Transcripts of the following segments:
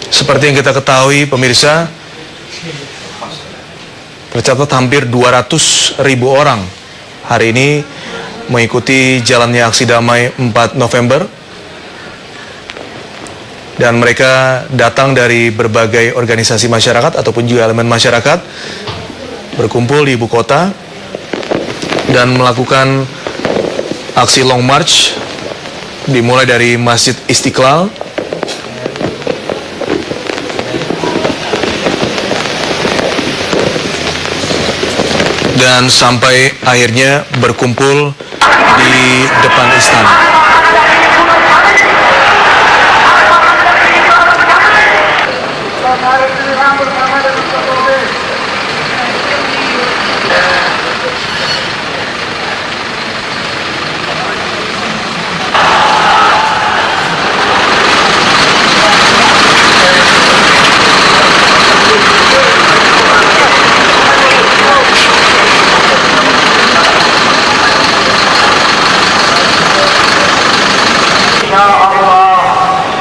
Seperti yang kita ketahui pemirsa, tercatat hampir 200.000 orang hari ini mengikuti jalannya aksi damai 4 November. Dan mereka datang dari berbagai organisasi masyarakat ataupun juga elemen masyarakat berkumpul di ibu kota dan melakukan aksi long march dimulai dari Masjid Istiqlal dan sampai akhirnya berkumpul di depan istana.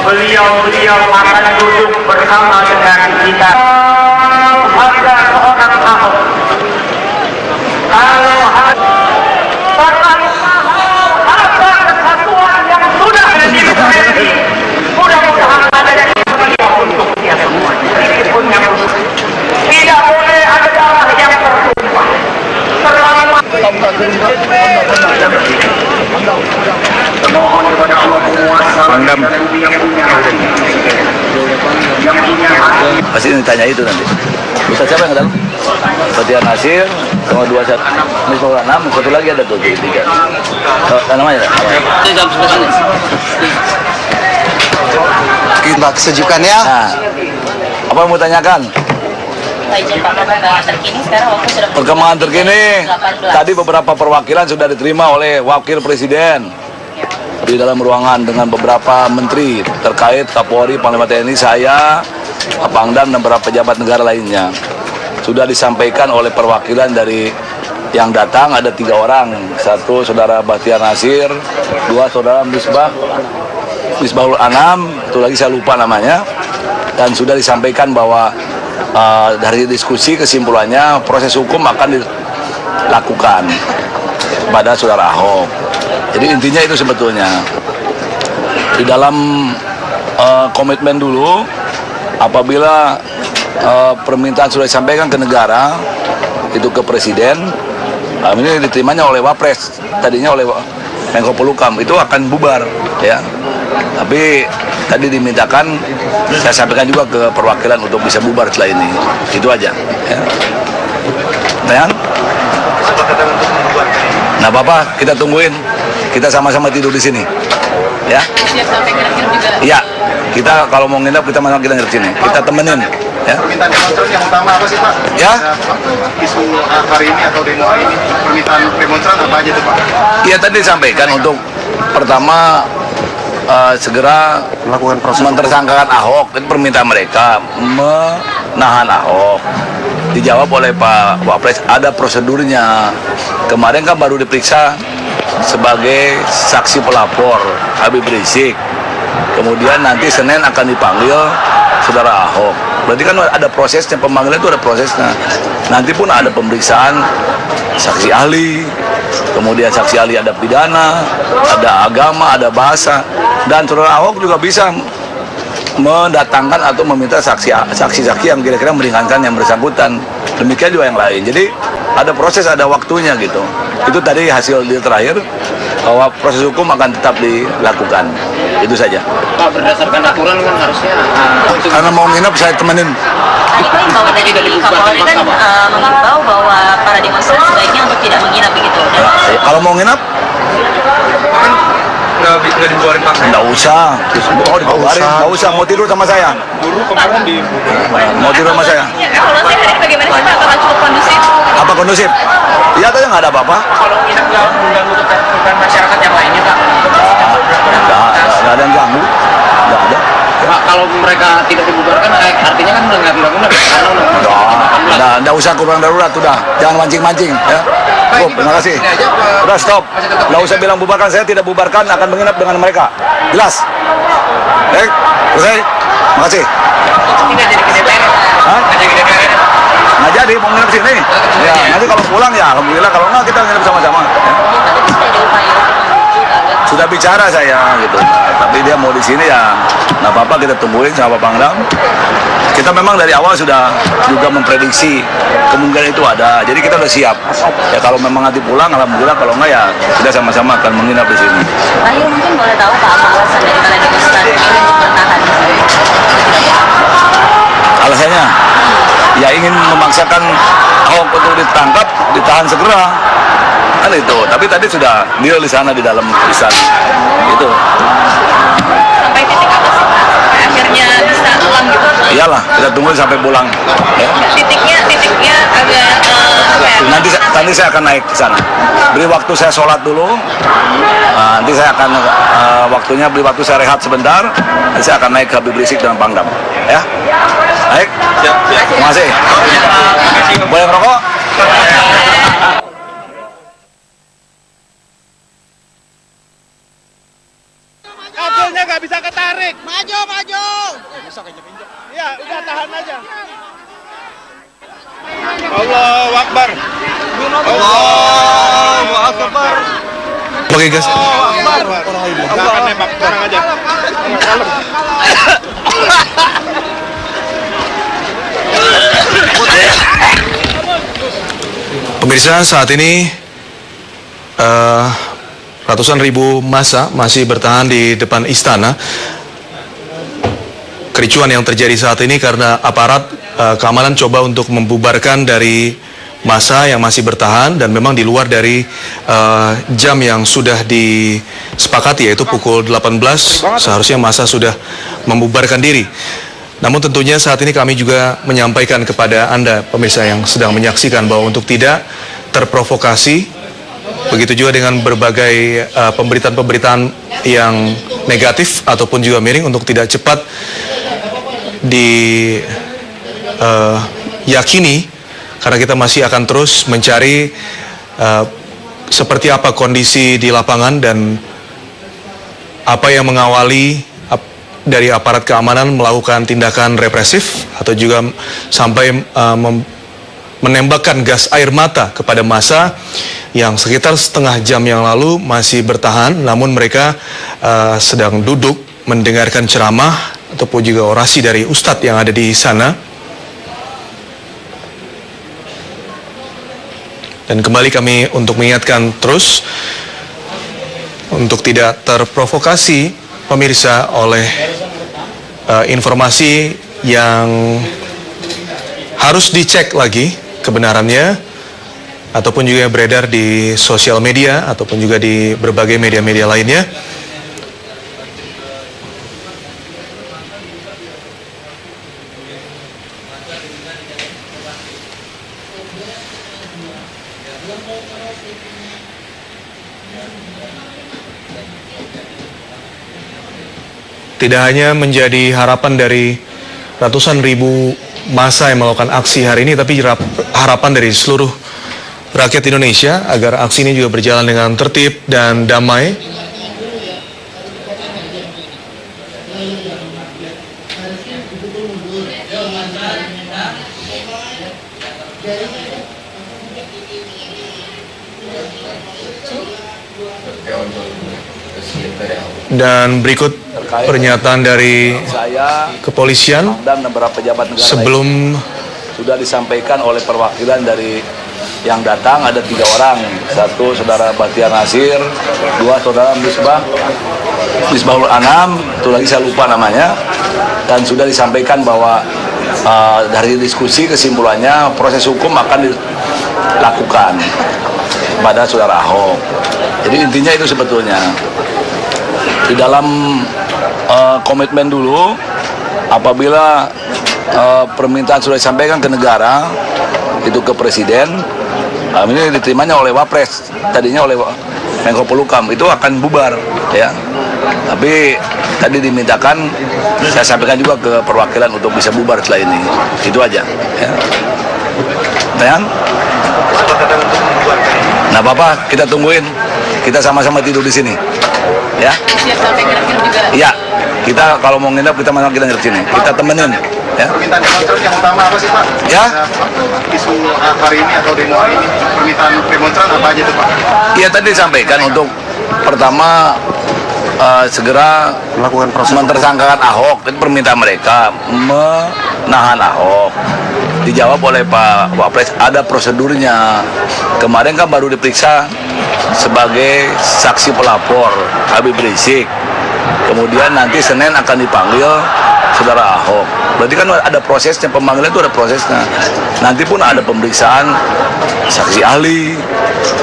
Beliau akan duduk bersama dengan kita. Ada seorang Ahok. Kalau ada kesatuan yang sudah dimiliki, mudah-mudahan ada yang beliau untuk dia semua. Meskipun yang tidak boleh ada darah yang tertumpah. Selama mohon kepada Allah Kuasa pasti ditanya itu nanti. Ustaz siapa yang datang? Batiar Nasir, sama 21 Misbahul Anam, satu lagi ada tuh, 3. Namanya? Mbak kesejukannya. Nah, apa yang mau tanyakan? Perkembangan terkini, tadi beberapa perwakilan sudah diterima oleh Wakil Presiden di dalam ruangan dengan beberapa menteri terkait Kapolri, Panglima TNI, saya, Pangdam, dan beberapa pejabat negara lainnya. Sudah disampaikan oleh perwakilan dari yang datang ada 3 orang, 1 saudara Batiar Nasir, 2 saudara Misbahul Anam, itu lagi saya lupa namanya, dan sudah disampaikan bahwa dari diskusi kesimpulannya proses hukum akan dilakukan pada saudara Ahok. Jadi intinya itu sebetulnya di dalam komitmen dulu, apabila permintaan sudah disampaikan ke negara, itu ke presiden, ini diterimanya oleh Wapres, tadinya oleh Menko Polhukam, itu akan bubar ya. Tapi tadi dimintakan, saya sampaikan juga ke perwakilan untuk bisa bubar setelah ini. Itu aja ya. Nah Bapak, kita tungguin. Kita sama-sama tidur di sini. Ya. Siap sampai nginep juga. Iya. Kita kalau mau nginep, kita malam kita nginep sini. Kita temenin. Ya. Permintaan demonstran yang utama apa sih Pak? Ya. Isu hari ini atau demo hari ini, permintaan demonstran apa aja tuh Pak? Iya, tadi disampaikan untuk pertama segera Melakukan proses mentersangkakan Ahok. Itu permintaan mereka, menahan Ahok. Dijawab oleh Pak Wapres, ada prosedurnya. Kemarin kan baru diperiksa sebagai saksi pelapor Habib Rizik. Kemudian nanti Senin akan dipanggil saudara Ahok. Berarti kan ada prosesnya, pemanggilan itu ada prosesnya. Nanti pun ada pemeriksaan saksi ahli, kemudian saksi ahli ada pidana, ada agama, ada bahasa, dan saudara Ahok juga bisa mendatangkan atau meminta saksi-saksi yang kira-kira meringankan yang bersangkutan. Demikian juga yang lain. Jadi ada proses, ada waktunya gitu. Itu tadi hasil deal terakhir bahwa proses hukum akan tetap dilakukan. Itu saja. Pak, berdasarkan aturan kan harusnya Karena mau nginep saya temenin. Tadi Pak imbauan dari Kapolri kan mengimbau bahwa para demonstran sebaiknya untuk tidak menginap begitu. Kalau mau nginep nggak dibuarin paksa. nggak usah. Oh, dibubarin. Nggak usah. Mau tidur sama saya. Dulu kemarin di Mau tidur sama saya. Evaluasi hari ini bagaimana sih Pak? Apakah cukup kondusif? Apa kondusif? Iya, tadi nggak ada apa-apa. kalau nginep nggak mengganggu ketertiban masyarakat yang lainnya, Pak. Nggak ada yang ganggu. Nggak ada. Pak, kalau mereka tidak dibubarkan, artinya kan melanggar undang-undang karena undang-undang Nah, nggak usah kurang darurat, udah. Jangan mancing-mancing, ya. Cukup, terima kasih. Udah stop. Nggak usah bilang bubarkan, saya tidak bubarkan, akan menginap dengan mereka. Jelas. Baik, selesai. Terima kasih. Tidak jadi ke DPR. Hah? Nggak jadi ke DPR. Nggak jadi, mau nginep sini. Ya, nanti kalau pulang ya, alhamdulillah. Kalau nggak, kita nginep sama-sama. Ya. Tapi bisa ada upaya untuk membujuk agar Sudah bicara saya, gitu. Tapi dia mau di sini ya, nggak apa-apa, kita tungguin sama Pak Pangdam. Kita memang dari awal sudah juga memprediksi kemungkinan itu ada. Jadi kita udah siap. Ya kalau memang nanti pulang, alhamdulillah. Kalau nggak ya, kita sama-sama akan menginap di sini. terakhir mungkin boleh tahu Pak apa alasan dari para demonstran ini untuk bertahan di sini? Alasannya, ya ingin memaksakan Ahok untuk ditangkap, ditahan segera. Kan itu. Tapi tadi sudah deal di sana di dalam istana. Itu. Sampai titik apa sih Pak? Sampai akhirnya bisa pulang gitu? Iyalah, kita tunggu sampai pulang. Ya. Titiknya agak apa ya? Nanti saya akan naik ke sana. Beri waktu saya sholat dulu. Nanti saya akan beri waktu saya rehat sebentar. Nanti saya akan naik ke Habib Rizik dengan Pangdam. Ya, baik. Terima kasih. Boleh merokok? Kabelnya nggak bisa ketarik. Maju. Ya, udah tahan aja. Allahu Akbar. Allahu Akbar. Oke guys, Jangan nembak, tenang aja. pemirsa, saat ini ratusan ribu massa masih bertahan di depan istana. Kericuan yang terjadi saat ini karena aparat keamanan coba untuk membubarkan dari massa yang masih bertahan, dan memang di luar dari jam yang sudah disepakati, yaitu pukul 18 seharusnya massa sudah membubarkan diri. Namun tentunya saat ini kami juga menyampaikan kepada Anda pemirsa yang sedang menyaksikan bahwa untuk tidak terprovokasi, begitu juga dengan berbagai pemberitaan-pemberitaan yang negatif ataupun juga miring, untuk tidak cepat diyakini, karena kita masih akan terus mencari seperti apa kondisi di lapangan dan apa yang mengawali dari aparat keamanan melakukan tindakan represif atau juga sampai menembakkan gas air mata kepada massa yang sekitar setengah jam yang lalu masih bertahan, namun mereka sedang duduk mendengarkan ceramah ataupun juga orasi dari ustadz yang ada di sana. Dan kembali kami untuk mengingatkan terus untuk tidak terprovokasi pemirsa oleh informasi yang harus dicek lagi kebenarannya, ataupun juga beredar di sosial media ataupun juga di berbagai media-media lainnya. Tidak hanya menjadi harapan dari ratusan ribu massa yang melakukan aksi hari ini, tapi harapan dari seluruh rakyat Indonesia agar aksi ini juga berjalan dengan tertib dan damai. Dan berikut pernyataan dari Saya kepolisian dan beberapa pejabat negara sebelum sudah disampaikan oleh perwakilan dari yang datang, ada 3 orang. 1 saudara Bahtiar Nasir, 2 saudara Misbahul Anam, itu lagi saya lupa namanya. Dan sudah disampaikan bahwa dari diskusi kesimpulannya proses hukum akan dilakukan pada saudara Ahok. Jadi intinya itu sebetulnya. Di dalam komitmen dulu, apabila permintaan sudah disampaikan ke negara, itu ke presiden, ini diterimanya oleh Wapres, tadinya oleh Menko Polhukam, itu akan bubar, ya. Tapi tadi dimintakan, saya sampaikan juga ke perwakilan untuk bisa bubar setelah ini, itu aja. Ya. Kan? Nah, Bapak, kita tungguin. Kita sama-sama tidur di sini. Ya? Siap sampai nginep juga. Iya. Kita kalau mau nginep kita nginep di sini. Kita temenin. Ya. Permintaan demonstran yang utama apa sih Pak? Ya. Isu hari ini atau demo hari ini, permintaan demonstran apa aja tuh Pak? Iya, tadi disampaikan untuk pertama segera Melakukan proses mentersangkakan Ahok. Itu permintaan mereka menahan Ahok. Dijawab oleh Pak Wapres, ada prosedurnya. Kemarin kan baru diperiksa sebagai saksi pelapor Habib Rizik. Kemudian nanti Senin akan dipanggil saudara Ahok. Berarti kan ada prosesnya, pemanggilan itu ada prosesnya. Nanti pun ada pemeriksaan saksi ahli,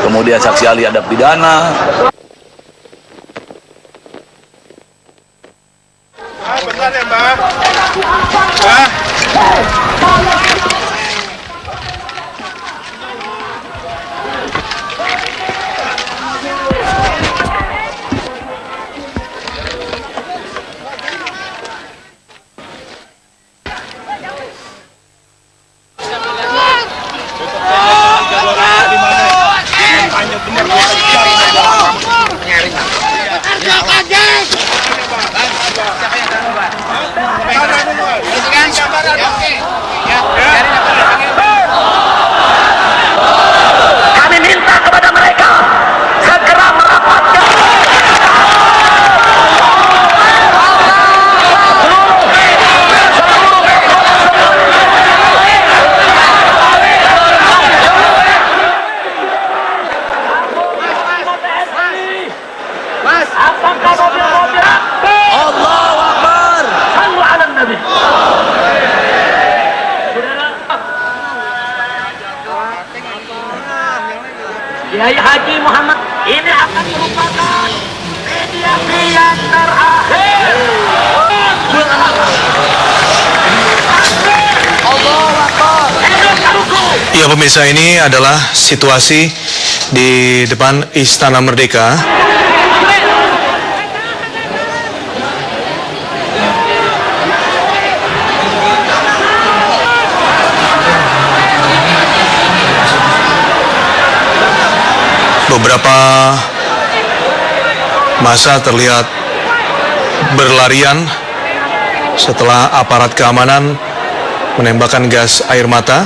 kemudian saksi ahli ada pidana. Bentar ya, Mbak. Mbak. Kami minta kepada mereka segera merapatkan apakah mobil-mobil Allahu Akbar, sallu ala Nabi. Kiai Haji Muhammad ini akan merupakan mediasi yang terakhir. Ya pemirsa, ini adalah situasi di depan Istana Merdeka. Beberapa massa terlihat berlarian setelah aparat keamanan menembakkan gas air mata.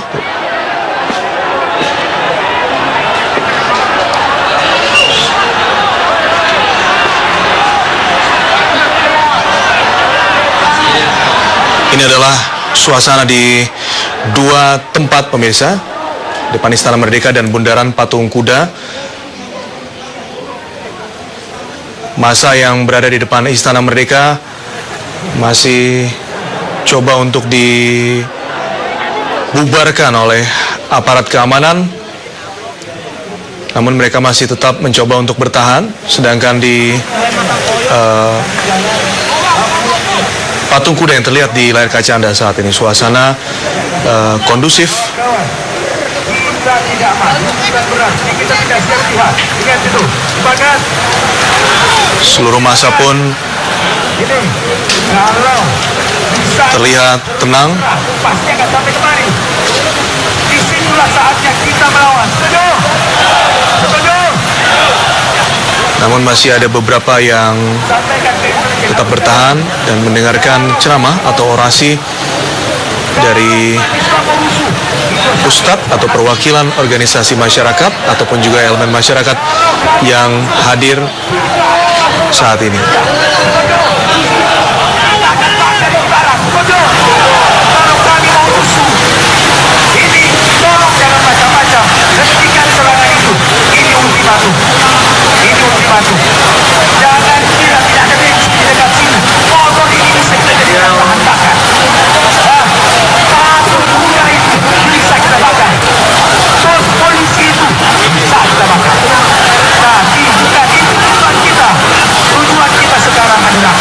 Ini adalah suasana di dua tempat pemirsa, depan Istana Merdeka dan Bundaran Patung Kuda. Massa yang berada di depan Istana Merdeka masih coba untuk dibubarkan oleh aparat keamanan, namun mereka masih tetap mencoba untuk bertahan. Sedangkan di Patung Kuda yang terlihat di layar kaca Anda saat ini, suasana kondusif. Seluruh massa pun terlihat tenang. Pasti akan sampai kemari. Disinilah saatnya kita melawan. Setuju? Namun masih ada beberapa yang tetap bertahan dan mendengarkan ceramah atau orasi dari ustadz atau perwakilan organisasi masyarakat ataupun juga elemen masyarakat yang hadir saat ini. Ini tolong jangan macam-macam. Hentikan serangan itu. Ini ultimatum. Jangan kira tidak ada bensin di dekat sini. Motor ini segera kita tahan-tahan. Patung Kuda itu bisa kita bakar. Pos polisi itu bisa kita bakar. Tapi bukan itu tujuan kita. Tujuan kita sekarang adalah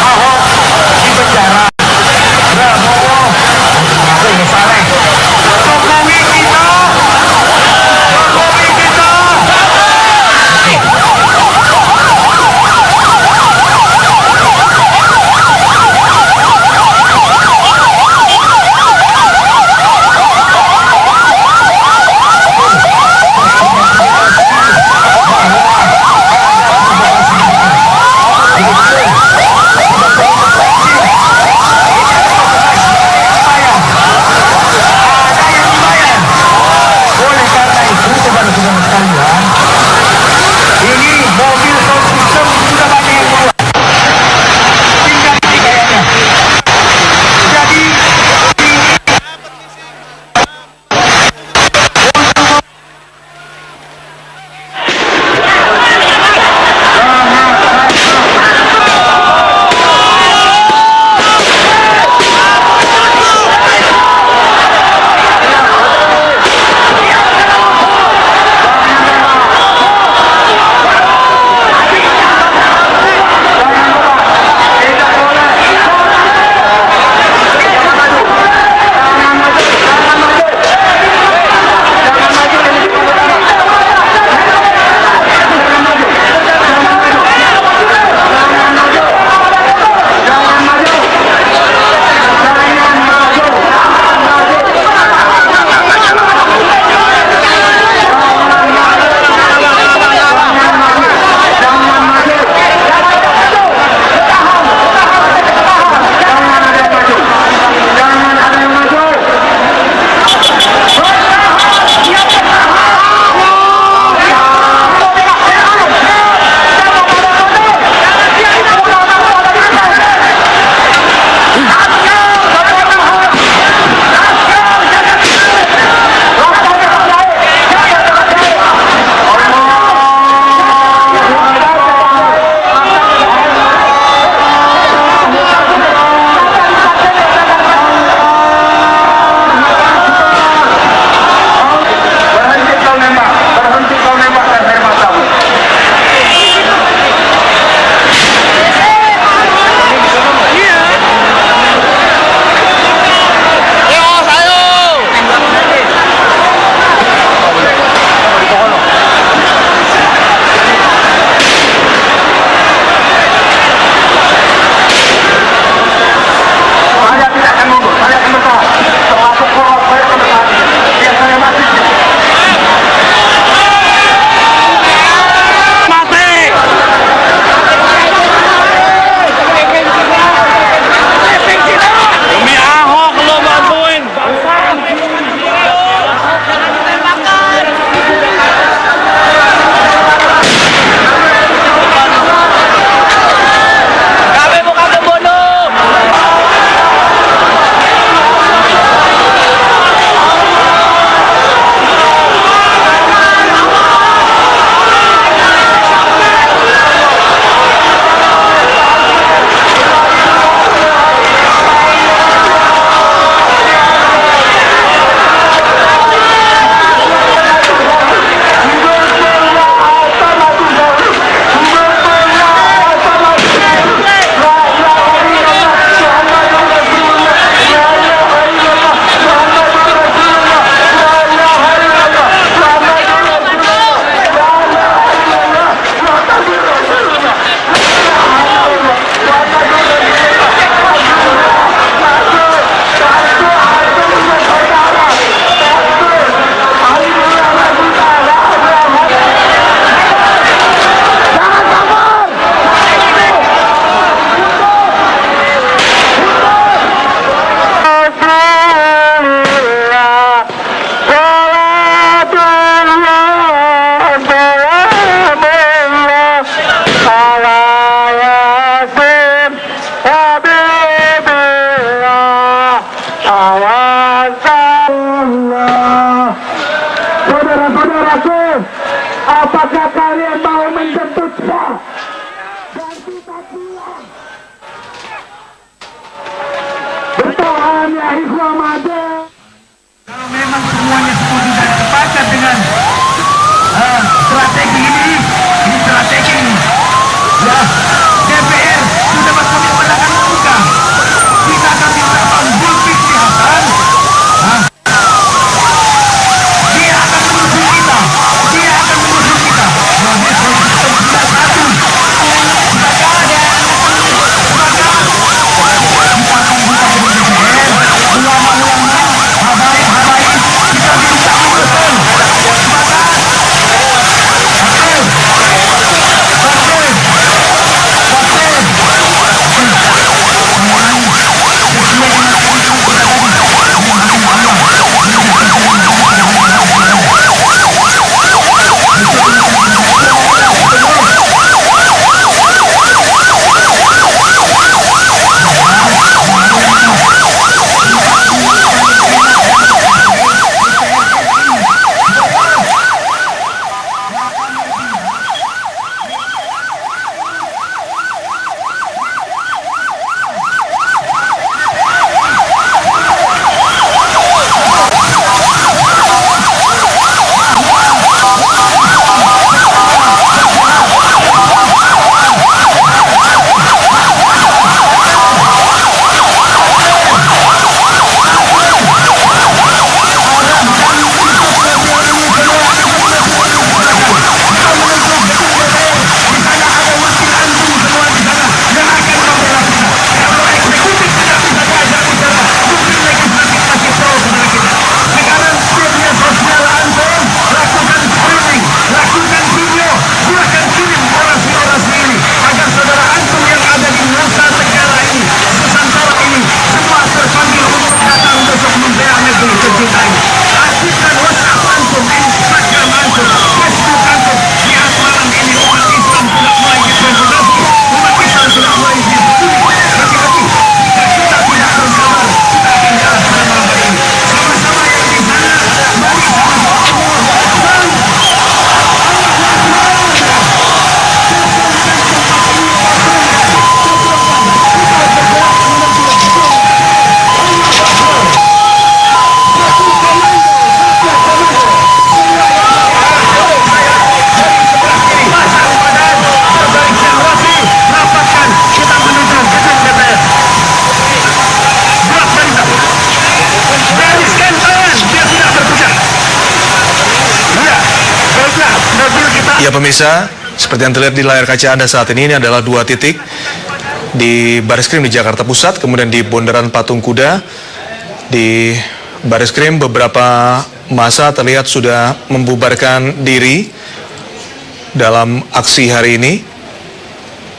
Apakah kalian mau menjemput saya? Dan kita pulang. Bertahan ya ikhwan mada. Kalau memang semuanya setuju dan sepakat dengan strategi ini strategi ya DPR sudah masuk kewenangan muka. Kita akan minta Bang Zulkifli Hasan. Dia akan mengusung kita. Dia akan mengusung kita. Ya pemirsa, seperti yang terlihat di layar kaca Anda saat ini adalah dua titik di Bareskrim di Jakarta Pusat, kemudian di Bundaran Patung Kuda. Di Bareskrim beberapa massa terlihat sudah membubarkan diri dalam aksi hari ini.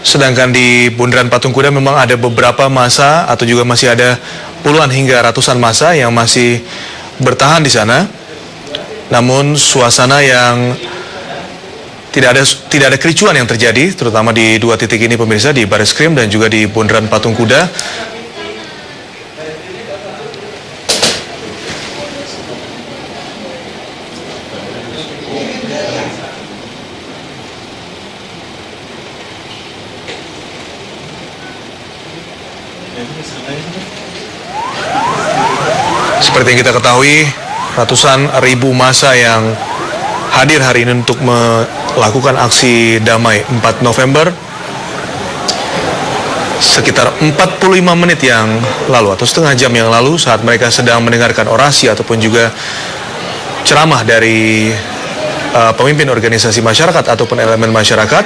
Sedangkan di Bundaran Patung Kuda memang ada beberapa massa atau juga masih ada puluhan hingga ratusan massa yang masih bertahan di sana. Namun suasana yang tidak ada kericuan yang terjadi, terutama di dua titik ini pemirsa, di Bareskrim dan juga di Bundaran Patung Kuda. Seperti yang kita ketahui, ratusan ribu massa yang hadir hari ini untuk melakukan aksi damai 4 November. Sekitar 45 menit yang lalu atau setengah jam yang lalu, saat mereka sedang mendengarkan orasi ataupun juga ceramah dari pemimpin organisasi masyarakat ataupun elemen masyarakat,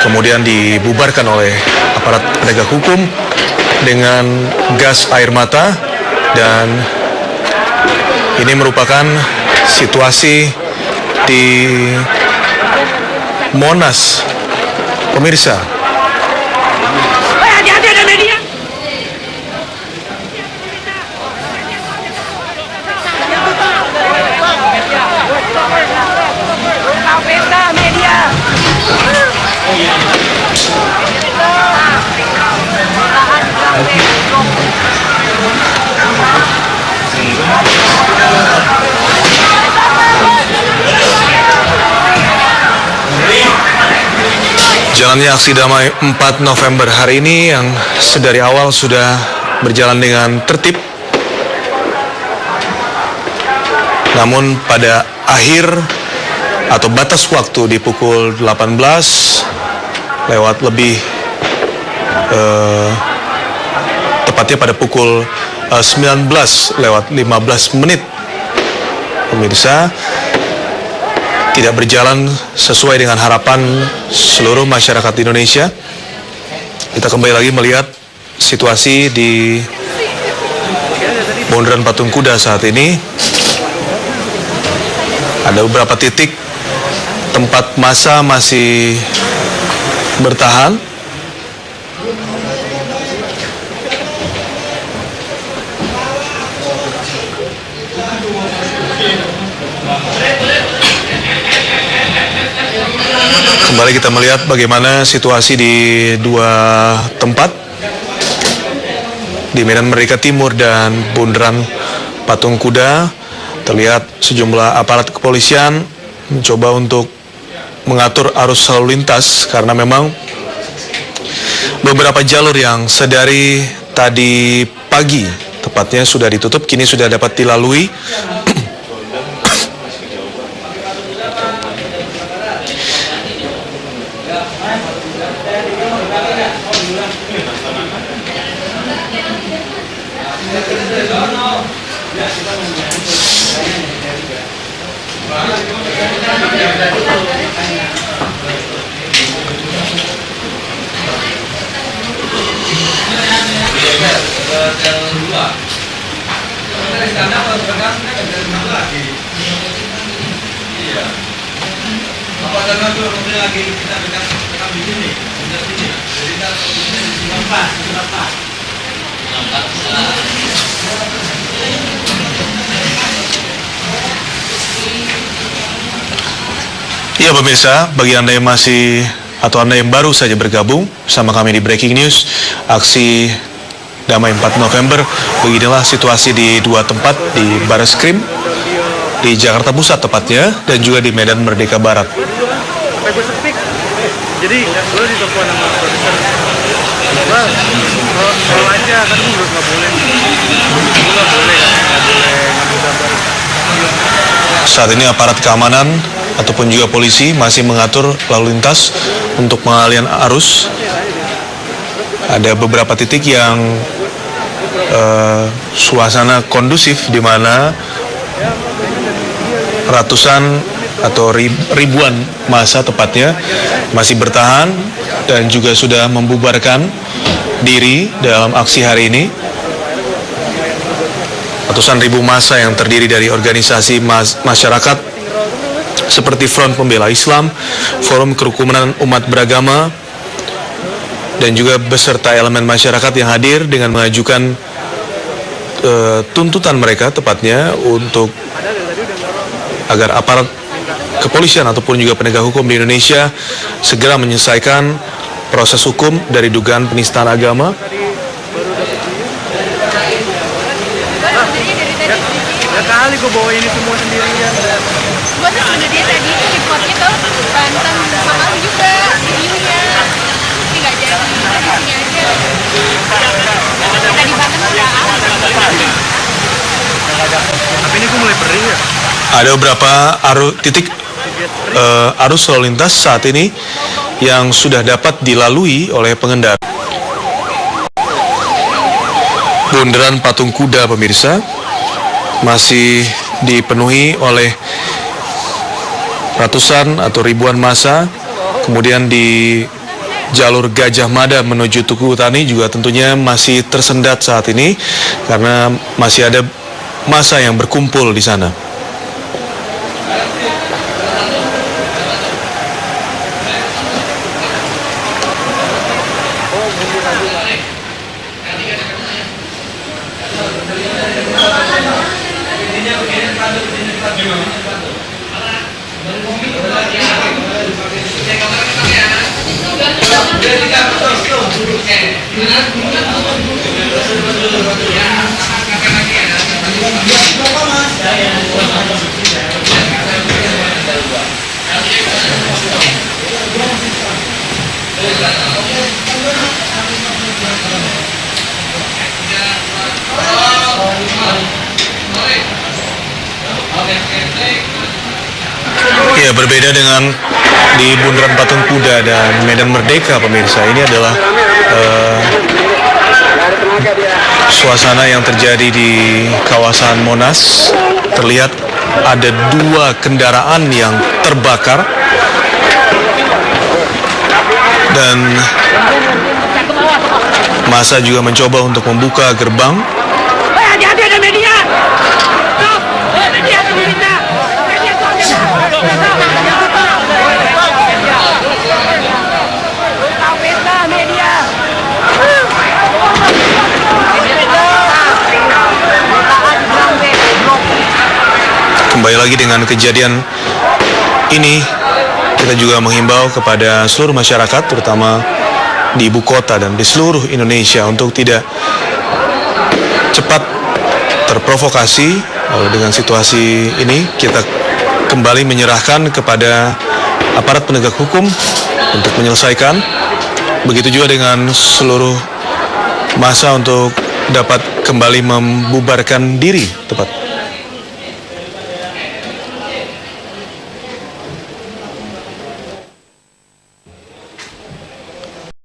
kemudian dibubarkan oleh aparat penegak hukum dengan gas air mata. Dan ini merupakan situasi di Monas, pemirsa. Hati-hati ada media. Media. Jalannya aksi damai 4 November hari ini yang sedari awal sudah berjalan dengan tertib. Namun pada akhir atau batas waktu di pukul 18 lewat lebih tepatnya pada pukul 19 lewat 15 menit, pemirsa, tidak berjalan sesuai dengan harapan seluruh masyarakat Indonesia. Kita kembali lagi melihat situasi di Bundaran Patung Kuda saat ini. Ada beberapa titik tempat massa masih bertahan. Kembali kita melihat bagaimana situasi di dua tempat, di Medan Merdeka Timur dan Bundaran Patung Kuda. Terlihat sejumlah aparat kepolisian mencoba untuk mengatur arus lalu lintas karena memang beberapa jalur yang sedari tadi pagi tepatnya sudah ditutup, kini sudah dapat dilalui. Ya pemirsa, bagi Anda yang masih atau Anda yang baru saja bergabung sama kami di Breaking News, aksi damai 4 November, beginilah situasi di dua tempat di Bareskrim, di Jakarta Pusat tepatnya, dan juga di Medan Merdeka Barat. Jadi lo ditelepon sama produser, kalau aja kan gue nggak boleh, nggak boleh ngambil gambar. Saat ini aparat keamanan ataupun juga polisi masih mengatur lalu lintas untuk pengalihan arus. Ada beberapa titik yang suasana kondusif di mana ratusan atau ribuan massa tepatnya masih bertahan dan juga sudah membubarkan diri dalam aksi hari ini. Ratusan ribu massa yang terdiri dari organisasi masyarakat seperti Front Pembela Islam, Forum Kerukunan Umat Beragama, dan juga beserta elemen masyarakat yang hadir dengan mengajukan tuntutan mereka tepatnya untuk agar aparat kepolisian ataupun juga penegak hukum di Indonesia segera menyelesaikan proses hukum dari dugaan penistaan agama. Ya kali gue bawa ini semua sendirian. Gue tuh sebenarnya tadi itu reportnya tau Banten sama lu juga videonya. Tapi nggak jadi, kita di sini aja. Kita di Banten udah Tapi ini gue mulai perih ya. Ada beberapa titik arus lalu lintas saat ini yang sudah dapat dilalui oleh pengendara. Bundaran Patung Kuda pemirsa masih dipenuhi oleh ratusan atau ribuan massa. Kemudian di jalur Gajah Mada menuju Tugu Tani juga tentunya masih tersendat saat ini karena masih ada massa yang berkumpul di sana. Ya, berbeda dengan di Bundaran Patung Kuda dan Medan Merdeka, pemirsa. Ini adalah suasana yang terjadi di kawasan Monas. Terlihat ada 2 kendaraan yang terbakar dan massa juga mencoba untuk membuka gerbang. Hati-hati ada media. Stop. Media kita. Media media. Kembali lagi dengan kejadian ini, kita juga menghimbau kepada seluruh masyarakat, terutama di ibu kota dan di seluruh Indonesia, untuk tidak cepat terprovokasi. Lalu dengan situasi ini, kita kembali menyerahkan kepada aparat penegak hukum untuk menyelesaikan. Begitu juga dengan seluruh massa untuk dapat kembali membubarkan diri tepat